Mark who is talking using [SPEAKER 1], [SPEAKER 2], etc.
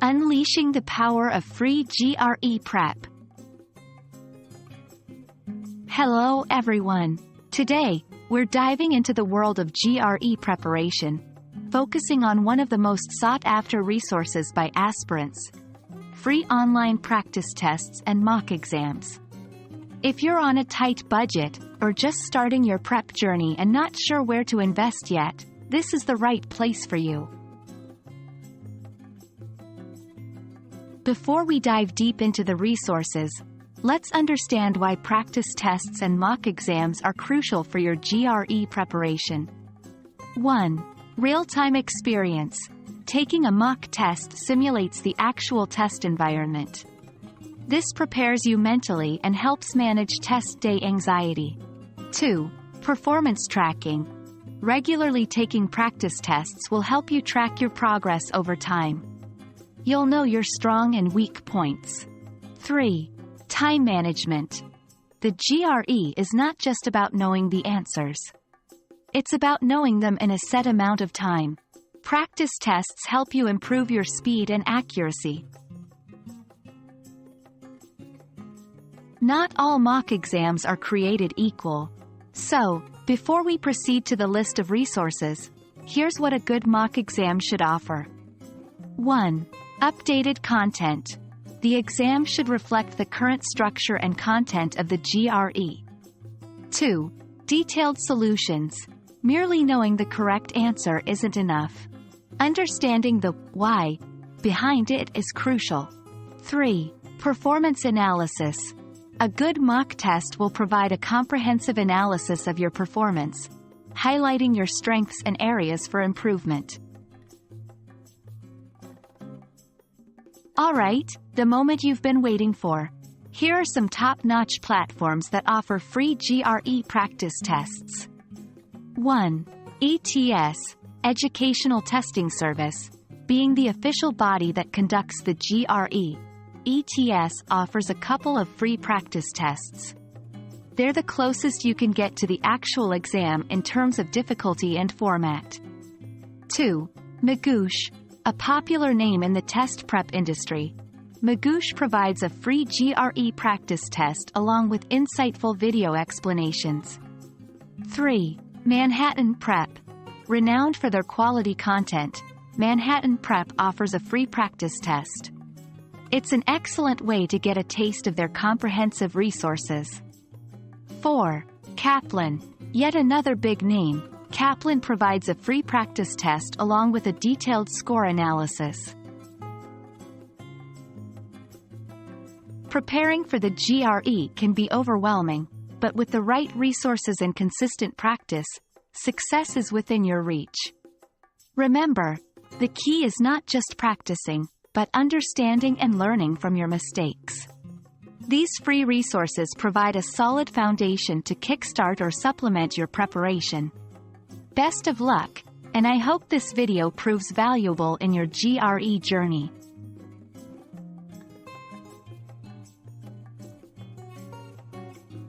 [SPEAKER 1] Unleashing the power of free GRE prep. Hello everyone. Today, we're diving into the world of GRE preparation, focusing on one of the most sought-after resources by aspirants: free online practice tests and mock exams. If you're on a tight budget, or just starting your prep journey and not sure where to invest yet, this is the right place for you. Before we dive deep into the resources, let's understand why practice tests and mock exams are crucial for your GRE preparation. 1. Real-time experience. Taking a mock test simulates the actual test environment. This prepares you mentally and helps manage test day anxiety. 2. Performance tracking. Regularly taking practice tests will help you track your progress over time. You'll know your strong and weak points. 3. Time management. The GRE is not just about knowing the answers. It's about knowing them in a set amount of time. Practice tests help you improve your speed and accuracy. Not all mock exams are created equal. So, before we proceed to the list of resources, here's what a good mock exam should offer. 1. Updated content. The exam should reflect the current structure and content of the GRE. 2. Detailed solutions. Merely knowing the correct answer isn't enough. Understanding the why behind it is crucial. 3. Performance analysis. A good mock test will provide a comprehensive analysis of your performance, highlighting your strengths and areas for improvement. Alright, the moment you've been waiting for. Here are some top-notch platforms that offer free GRE practice tests. 1. ETS, Educational Testing Service. Being the official body that conducts the GRE, ETS offers a couple of free practice tests. They're the closest you can get to the actual exam in terms of difficulty and format. 2. Magoosh, a popular name in the test prep industry. Magoosh provides a free GRE practice test along with insightful video explanations. 3. Manhattan Prep. Renowned for their quality content, Manhattan Prep offers a free practice test. It's an excellent way to get a taste of their comprehensive resources. 4. Kaplan. Yet another big name, Kaplan provides a free practice test along with a detailed score analysis. Preparing for the GRE can be overwhelming, but with the right resources and consistent practice, success is within your reach. Remember, the key is not just practicing, but understanding and learning from your mistakes. These free resources provide a solid foundation to kickstart or supplement your preparation. Best of luck, and I hope this video proves valuable in your GRE journey.